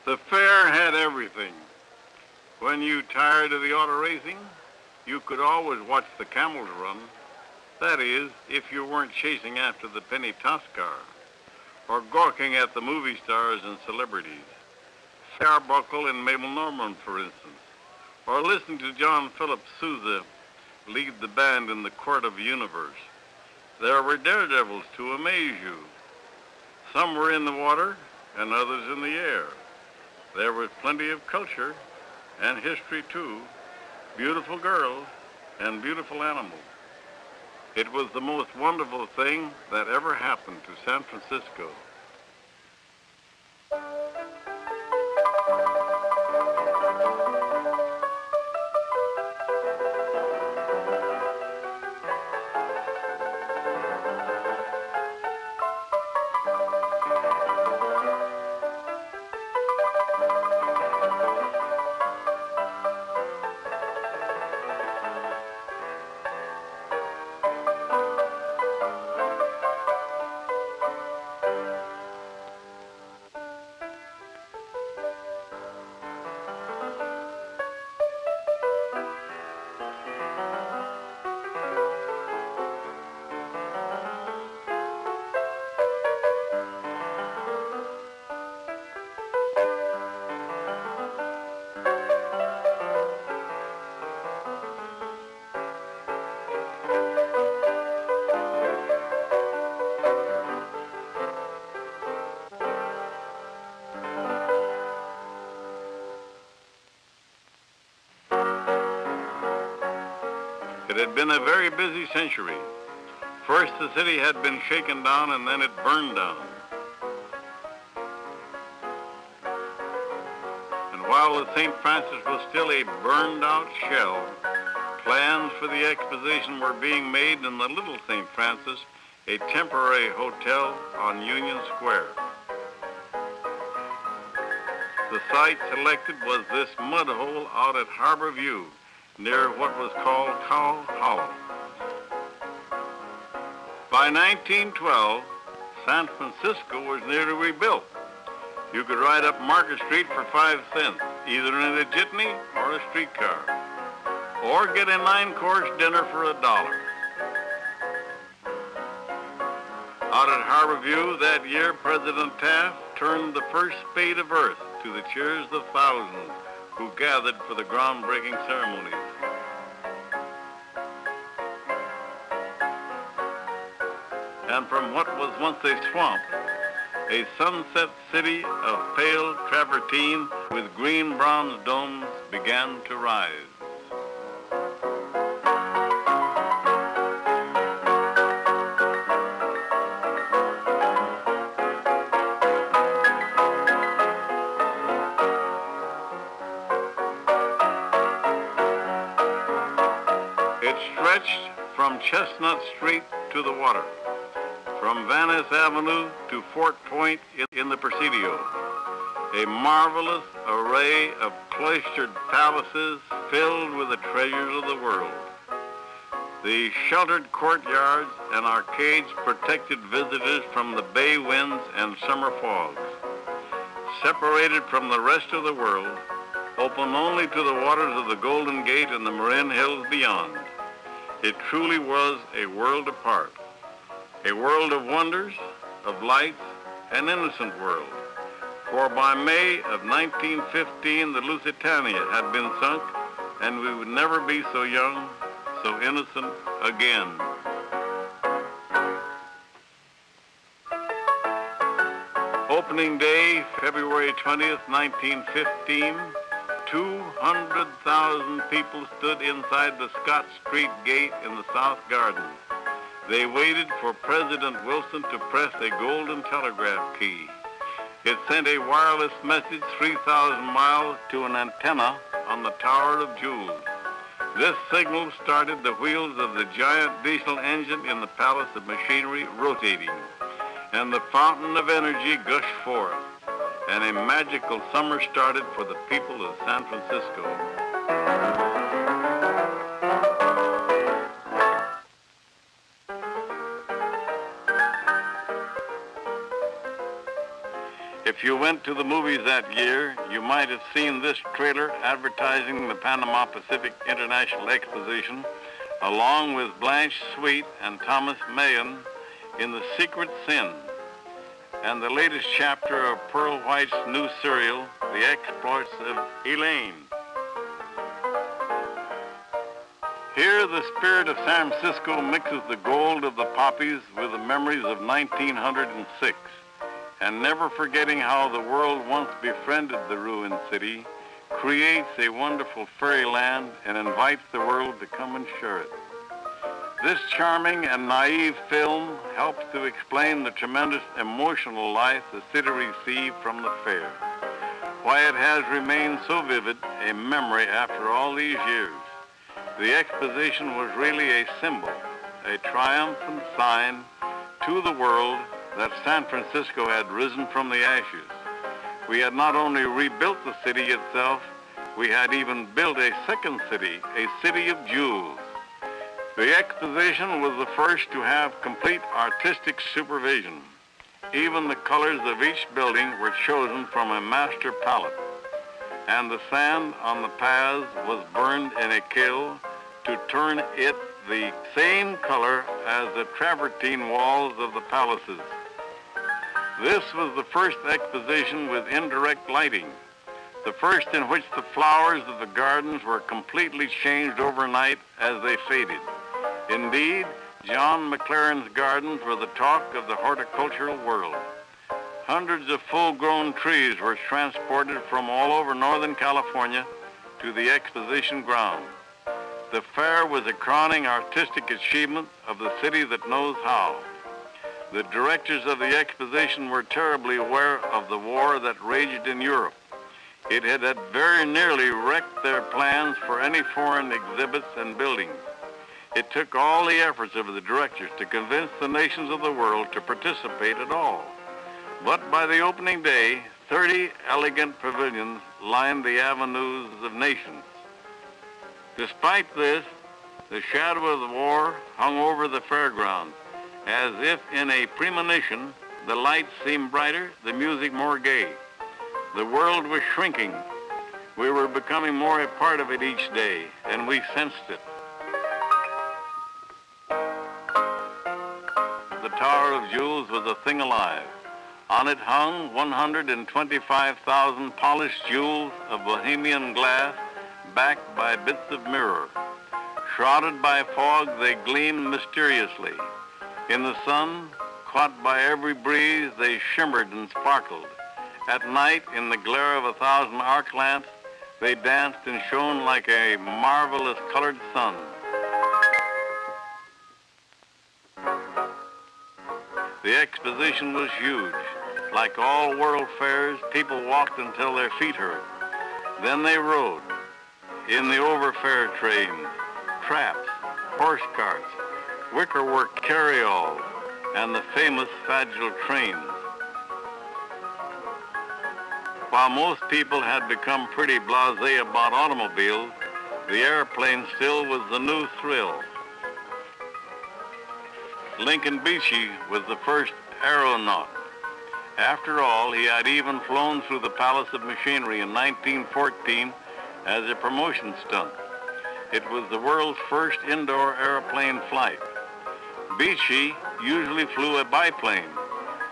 The fair had everything. When you tired of the auto racing, you could always watch the camels run. That is, if you weren't chasing after the penny toss car or gawking at the movie stars and celebrities. Arbuckle and Mabel Normand, for instance, or listening to John Philip Sousa lead the band in the Court of the Universe. There were daredevils to amaze you. Some were in the water and others in the air. There was plenty of culture and history too, beautiful girls and beautiful animals. It was the most wonderful thing that ever happened to San Francisco. It had been a very busy century. First, the city had been shaken down and then it burned down. And while the St. Francis was still a burned-out shell, plans for the Exposition were being made in the Little St. Francis, a temporary hotel on Union Square. The site selected was this mud hole out at Harbor View, near what was called Cow Hollow. By 1912, San Francisco was nearly rebuilt. You could ride up Market Street for 5 cents, either in a jitney or a streetcar, or get a 9-course dinner for $1. Out at Harbor View that year, President Taft turned the first spade of earth to the cheers of thousands who gathered for the groundbreaking ceremonies. And from what was once a swamp, a sunset city of pale travertine with green bronze domes began to rise. It stretched from Chestnut Street to the water, from Venice Avenue to Fort Point in the Presidio, a marvelous array of cloistered palaces filled with the treasures of the world. The sheltered courtyards and arcades protected visitors from the bay winds and summer fogs. Separated from the rest of the world, open only to the waters of the Golden Gate and the Marin Hills beyond. It truly was a world apart, a world of wonders, of lights, an innocent world. For by May of 1915, the Lusitania had been sunk, and we would never be so young, so innocent again. Opening day, February 20th, 1915, 200,000 people stood inside the Scott Street Gate in the South Garden. They waited for President Wilson to press a golden telegraph key. It sent a wireless message 3,000 miles to an antenna on the Tower of Jewels. This signal started the wheels of the giant diesel engine in the Palace of Machinery rotating, and the fountain of energy gushed forth, and a magical summer started for the people of San Francisco. If you went to the movies that year, you might have seen this trailer advertising the Panama Pacific International Exposition, along with Blanche Sweet and Thomas Mahan in The Secret Sin, and the latest chapter of Pearl White's new serial, The Exploits of Elaine. Here, the spirit of San Francisco mixes the gold of the poppies with the memories of 1906, and never forgetting how the world once befriended the ruined city, creates a wonderful fairyland and invites the world to come and share it. This charming and naive film helps to explain the tremendous emotional life the city received from the fair, why it has remained so vivid a memory after all these years. The exposition was really a symbol, a triumphant sign to the world that San Francisco had risen from the ashes. We had not only rebuilt the city itself, we had even built a second city, a city of jewels. The exposition was the first to have complete artistic supervision. Even the colors of each building were chosen from a master palette, and the sand on the paths was burned in a kiln to turn it the same color as the travertine walls of the palaces. This was the first exposition with indirect lighting, the first in which the flowers of the gardens were completely changed overnight as they faded. Indeed, John McLaren's gardens were the talk of the horticultural world. Hundreds of full-grown trees were transported from all over Northern California to the exposition ground. The fair was a crowning artistic achievement of the city that knows how. The directors of the exposition were terribly aware of the war that raged in Europe. It had very nearly wrecked their plans for any foreign exhibits and buildings. It took all the efforts of the directors to convince the nations of the world to participate at all. But by the opening day, 30 elegant pavilions lined the avenues of nations. Despite this, the shadow of the war hung over the fairgrounds. As if in a premonition, the lights seemed brighter, the music more gay. The world was shrinking. We were becoming more a part of it each day, and we sensed it. The Tower of Jewels was a thing alive. On it hung 125,000 polished jewels of Bohemian glass, backed by bits of mirror. Shrouded by fog, they gleamed mysteriously. In the sun, caught by every breeze, they shimmered and sparkled. At night, in the glare of 1,000 arc lamps, they danced and shone like a marvelous colored sun. The exposition was huge. Like all world fairs, people walked until their feet hurt. Then they rode in the overfair trains, traps, horse carts, wickerwork carryalls, and the famous Fagel trains. While most people had become pretty blasé about automobiles, the airplane still was the new thrill. Lincoln Beachey was the first aeronaut. After all, he had even flown through the Palace of Machinery in 1914 as a promotion stunt. It was the world's first indoor airplane flight. Beachey usually flew a biplane,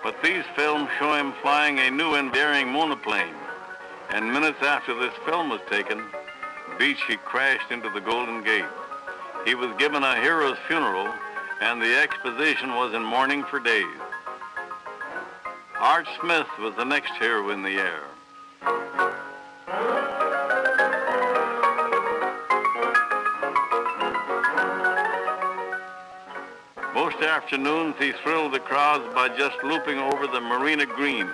but these films show him flying a new and daring monoplane. And minutes after this film was taken, Beachey crashed into the Golden Gate. He was given a hero's funeral, and the exposition was in mourning for days. Art Smith was the next hero in the air. Most afternoons, he thrilled the crowds by just looping over the Marina Green.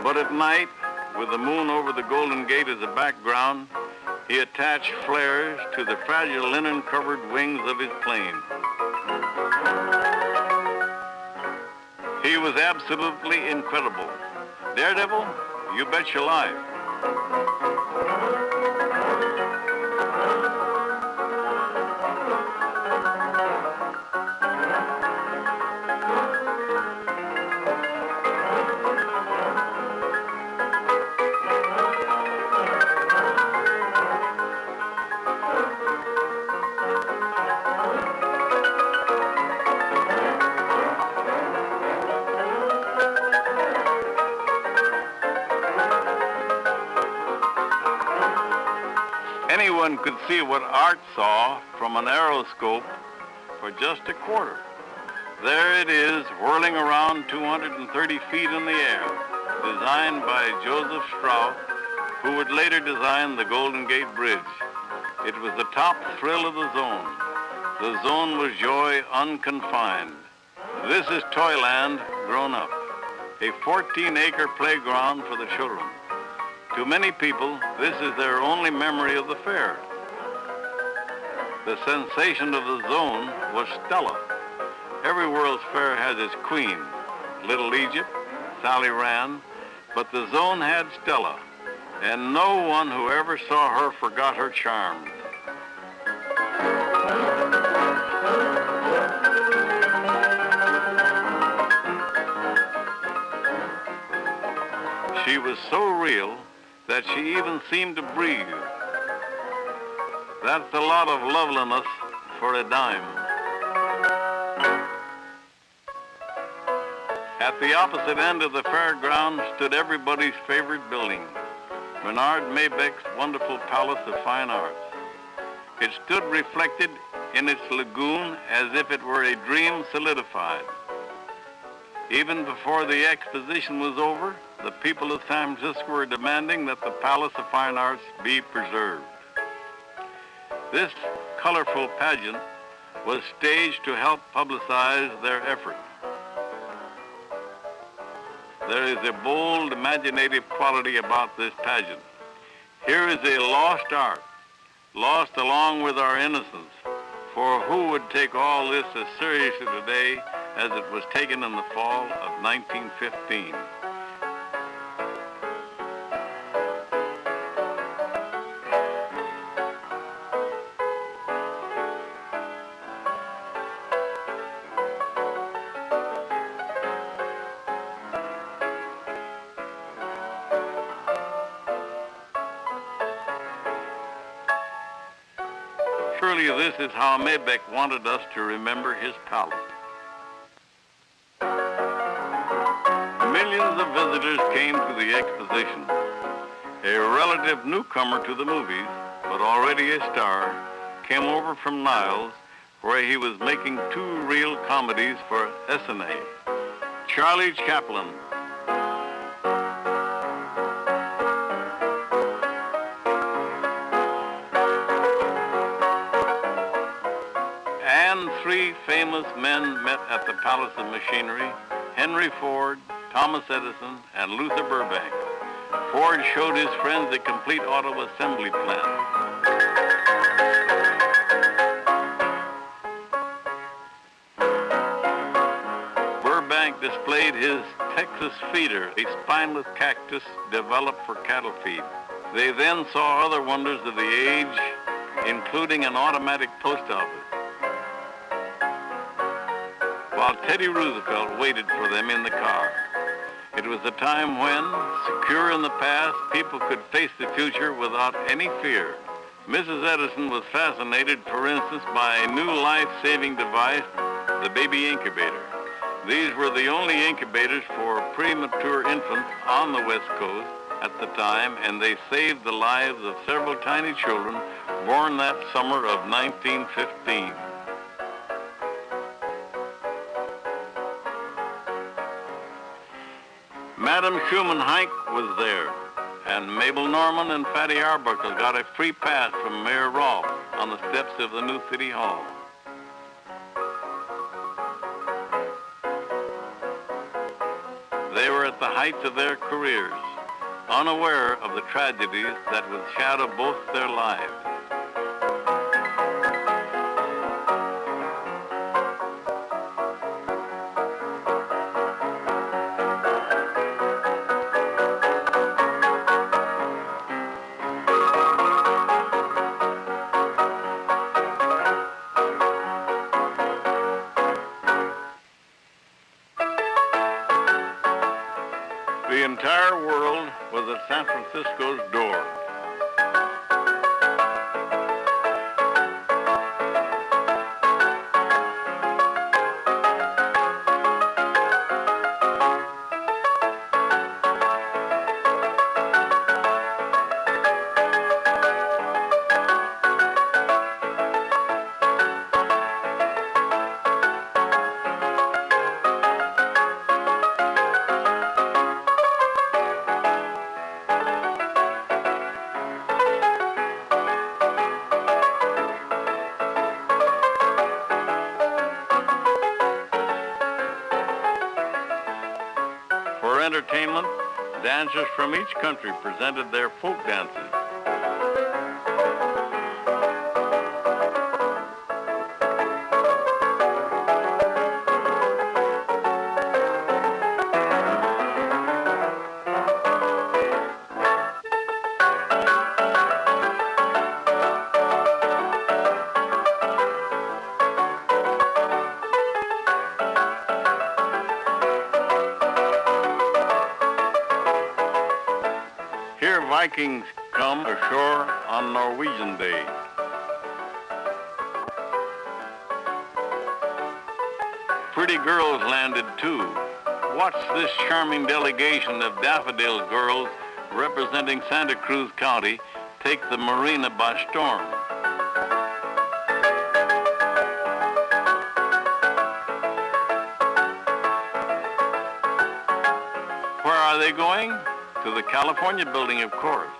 But at night, with the moon over the Golden Gate as a background, he attached flares to the fragile linen-covered wings of his plane. He was absolutely incredible. Daredevil, you bet your life. Anyone could see what Art saw from an aeroscope for just a quarter. There it is, whirling around 230 feet in the air, designed by Joseph Strauss, who would later design the Golden Gate Bridge. It was the top thrill of the zone. The zone was joy unconfined. This is Toyland grown up, a 14-acre playground for the children. To many people, this is their only memory of the fair. The sensation of the zone was Stella. Every World's Fair has its queen, Little Egypt, Sally Rand, but the zone had Stella, and no one who ever saw her forgot her charms. She was so real that she even seemed to breathe. That's a lot of loveliness for a dime. At the opposite end of the fairground stood everybody's favorite building, Bernard Maybeck's wonderful Palace of Fine Arts. It stood reflected in its lagoon as if it were a dream solidified. Even before the exposition was over, the people of San Francisco were demanding that the Palace of Fine Arts be preserved. This colorful pageant was staged to help publicize their effort. There is a bold, imaginative quality about this pageant. Here is a lost art, lost along with our innocence, for who would take all this as seriously today as it was taken in the fall of 1915? Surely this is how Maybeck wanted us to remember his palace. Millions of visitors came to the exposition. A relative newcomer to the movies, but already a star, came over from Niles, where he was making 2 reel comedies for SNA. Charlie Chaplin. And 3 famous men met at the Palace of Machinery: Henry Ford, Thomas Edison, and Luther Burbank. Ford showed his friends a complete auto assembly plant. Burbank displayed his Texas feeder, a spineless cactus developed for cattle feed. They then saw other wonders of the age, including an automatic post office, while Teddy Roosevelt waited for them in the car. It was a time when, secure in the past, people could face the future without any fear. Mrs. Edison was fascinated, for instance, by a new life-saving device, the baby incubator. These were the only incubators for premature infants on the West Coast at the time, and they saved the lives of several tiny children born that summer of 1915. Madam Schumann Heink was there, and Mabel Norman and Fatty Arbuckle got a free pass from Mayor Rolfe on the steps of the new City Hall. They were at the heights of their careers, unaware of the tragedies that would shadow both their lives. Francisco's door. For entertainment, dancers from each country presented their folk dances. Here Vikings come ashore on Norwegian Day. Pretty girls landed too. Watch this charming delegation of daffodil girls representing Santa Cruz County take the marina by storm. Where are they going? To the California building, of course.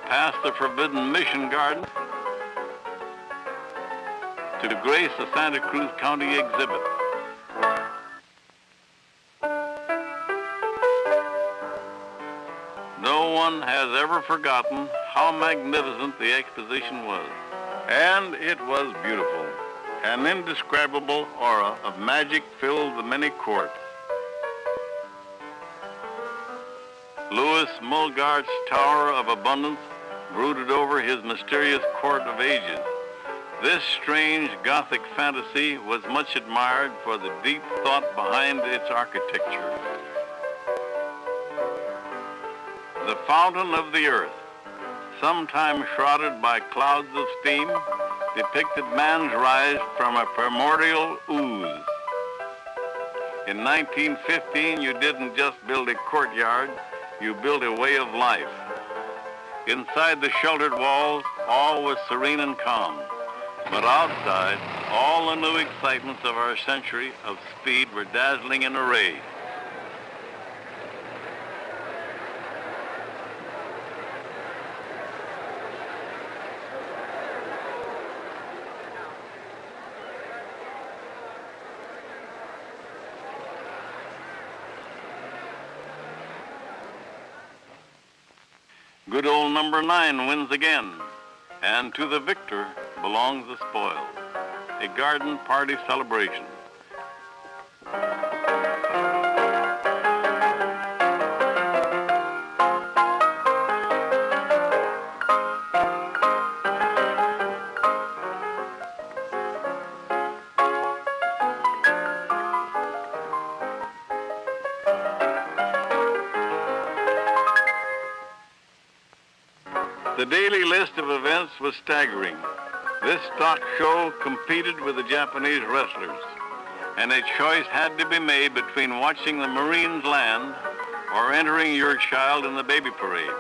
Past the Forbidden Mission Garden to grace the Santa Cruz County exhibit. No one has ever forgotten how magnificent the exposition was. And it was beautiful. An indescribable aura of magic filled the many courts. Louis Mulgart's Tower of Abundance brooded over his mysterious court of ages. This strange Gothic fantasy was much admired for the deep thought behind its architecture. The Fountain of the Earth, sometimes shrouded by clouds of steam, depicted man's rise from a primordial ooze. In 1915, you didn't just build a courtyard, you built a way of life. Inside the sheltered walls, all was serene and calm. But outside, all the new excitements of our century of speed were dazzling in array. Good old number 9 wins again, and to the victor belongs the spoil, a garden party celebration. The daily list of events was staggering. This stock show competed with the Japanese wrestlers, and a choice had to be made between watching the Marines land or entering your child in the baby parade.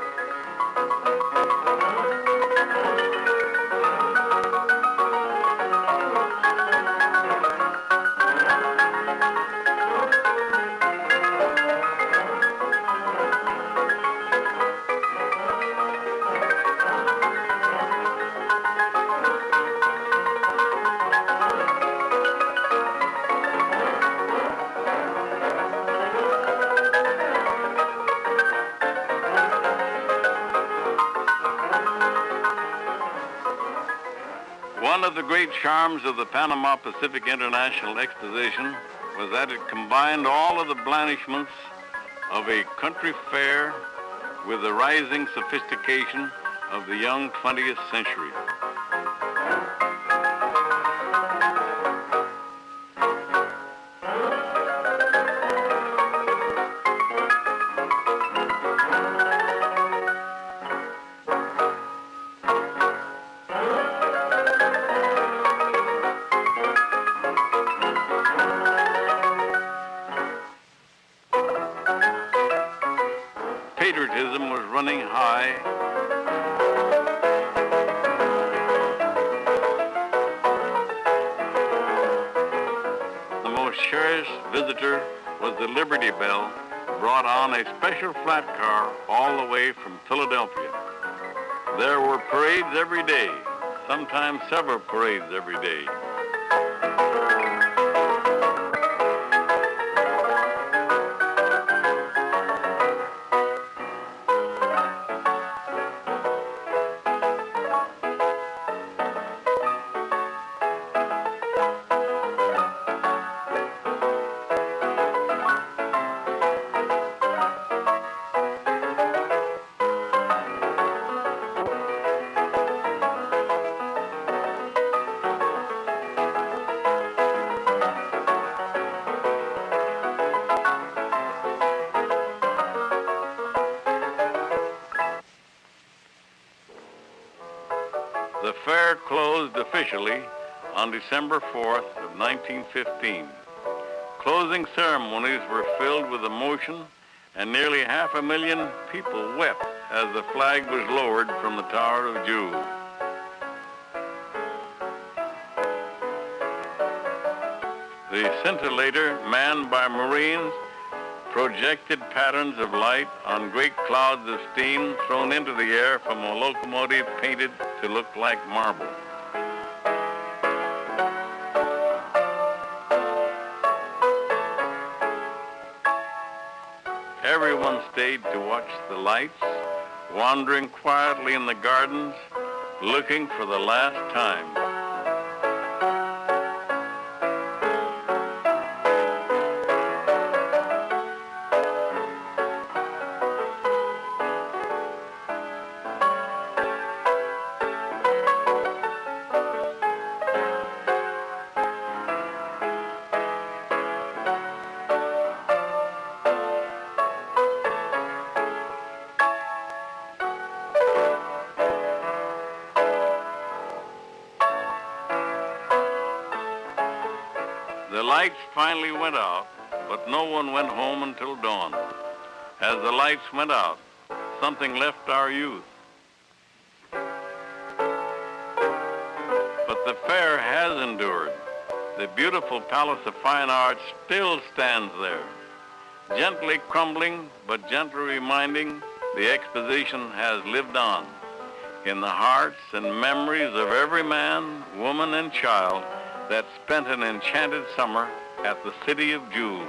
One of the great charms of the Panama Pacific International Exposition was that it combined all of the blandishments of a country fair with the rising sophistication of the young 20th century. patriotism was running high. The most cherished visitor was the Liberty Bell, brought on a special flat car all the way from Philadelphia. There were parades every day, sometimes several parades every day. The fair closed officially on December 4th of 1915. Closing ceremonies were filled with emotion, and nearly 500,000 people wept as the flag was lowered from the Tower of Jewel. The scintillator, manned by Marines, projected patterns of light on great clouds of steam thrown into the air from a locomotive painted to look like marble. Everyone stayed to watch the lights, wandering quietly in the gardens, looking for the last time. The lights finally went out, but no one went home until dawn. As the lights went out, something left our youth. But the fair has endured. The beautiful Palace of Fine Arts still stands there, gently crumbling but gently reminding the Exposition has lived on in the hearts and memories of every man, woman, and child that spent an enchanted summer at the City of Jewel.